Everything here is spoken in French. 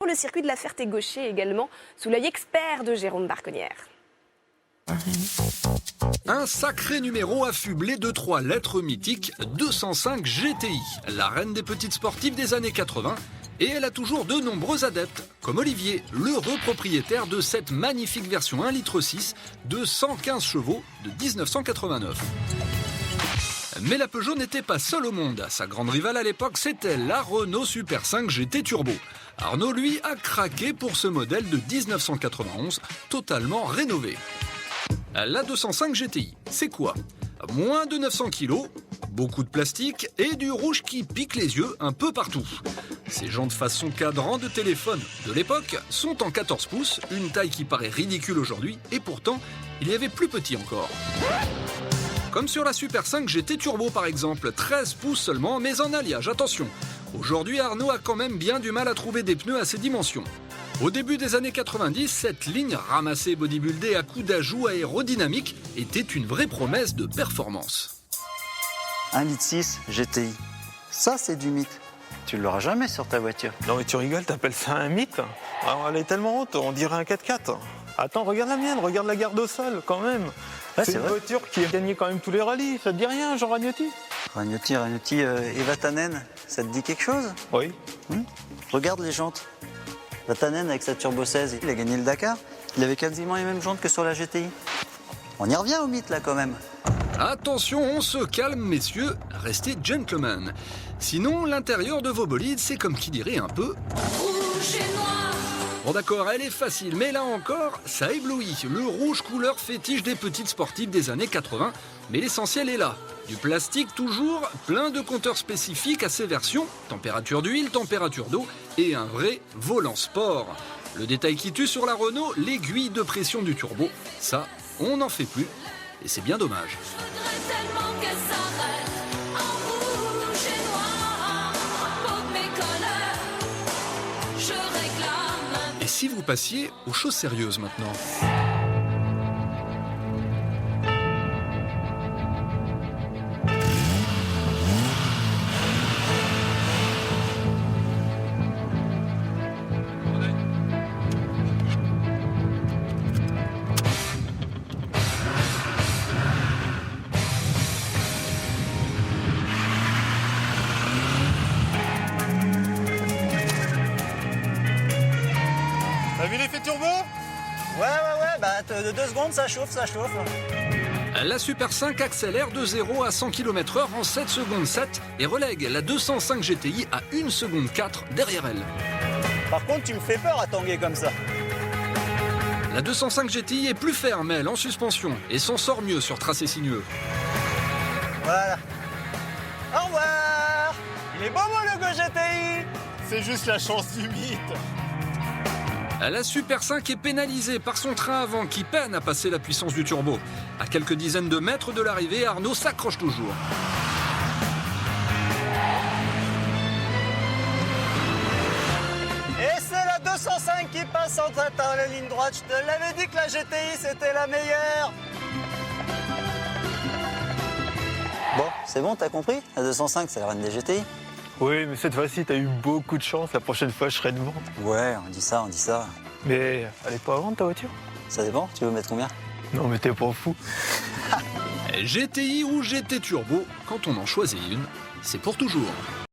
le circuit de la Ferté-Gaucher également, sous l'œil expert de Jérôme Barconnière. Un sacré numéro affublé de 3 lettres mythiques, 205 GTI, la reine des petites sportives des années 80. Et elle a toujours de nombreux adeptes, comme Olivier, l'heureux propriétaire de cette magnifique version 1,6 litre de 115 chevaux de 1989. Mais la Peugeot n'était pas seule au monde. Sa grande rivale à l'époque, c'était la Renault Super 5 GT Turbo. Arnaud, lui, a craqué pour ce modèle de 1991, totalement rénové. La 205 GTI, c'est quoi ? Moins de 900 kg, beaucoup de plastique et du rouge qui pique les yeux un peu partout. Ces jantes façon cadran de téléphone de l'époque sont en 14 pouces, une taille qui paraît ridicule aujourd'hui, et pourtant, il y avait plus petit encore. Comme sur la Super 5 GT Turbo par exemple, 13 pouces seulement, mais en alliage, attention. Aujourd'hui, Arnaud a quand même bien du mal à trouver des pneus à ces dimensions. Au début des années 90, cette ligne ramassée et bodybuildée à coups d'ajouts aérodynamiques était une vraie promesse de performance. 1,6 litre GTI, ça c'est du mythe. Tu ne l'auras jamais sur ta voiture. Non mais tu rigoles, t'appelles ça un mythe? Alors, elle est tellement haute, on dirait un 4x4. Attends, regarde la mienne, regarde la garde au sol quand même. Ouais, c'est une vrai. voiture qui a gagné quand même tous les rallyes, ça te dit rien, Jean Ragnotti? Ragnotti, et Vatanen, ça te dit quelque chose? Oui. Regarde les jantes. Vatanen avec sa Turbo 16, il a gagné le Dakar. Il avait quasiment les mêmes jantes que sur la GTI. On y revient au mythe là quand même. Attention, on se calme messieurs, restez gentlemen. Sinon, l'intérieur de vos bolides, c'est comme qui dirait un peu... Rouge et noir. Bon d'accord, elle est facile, mais là encore, ça éblouit. Le rouge couleur fétiche des petites sportives des années 80. Mais l'essentiel est là. Du plastique toujours, plein de compteurs spécifiques à ces versions, température d'huile, température d'eau et un vrai volant sport. Le détail qui tue sur la Renault, l'aiguille de pression du turbo. Ça, on n'en fait plus et c'est bien dommage. Je voudrais tellement qu'elle s'arrête en rouge et noir. Pour mes couleurs, je réclame. Et si vous passiez aux choses sérieuses maintenant ? T'as vu l'effet turbo? Ouais, bah de 2 secondes ça chauffe. La Super 5 accélère de 0 à 100 km/h en 7 secondes 7 et relègue la 205 GTI à 1 seconde 4 derrière elle. Par contre, tu me fais peur à tanguer comme ça. La 205 GTI est plus ferme, elle, en suspension, et s'en sort mieux sur tracé sinueux. Voilà. Au revoir. Il est beau mon logo GTI. C'est juste la chance du mythe. La Super 5 est pénalisée par son train avant qui peine à passer la puissance du turbo. À quelques dizaines de mètres de l'arrivée, Arnaud s'accroche toujours. Et c'est la 205 qui passe en tête dans la ligne droite. Je te l'avais dit que la GTI c'était la meilleure. Bon, c'est bon, t'as compris? La 205 c'est la reine des GTI. Oui, mais cette fois-ci, t'as eu beaucoup de chance. La prochaine fois, je serai devant. Ouais, on dit ça. Mais elle est pas à vendre, ta voiture? Ça dépend, tu veux mettre combien? Non, mais t'es pas fou. GTI ou GT Turbo, quand on en choisit une, c'est pour toujours.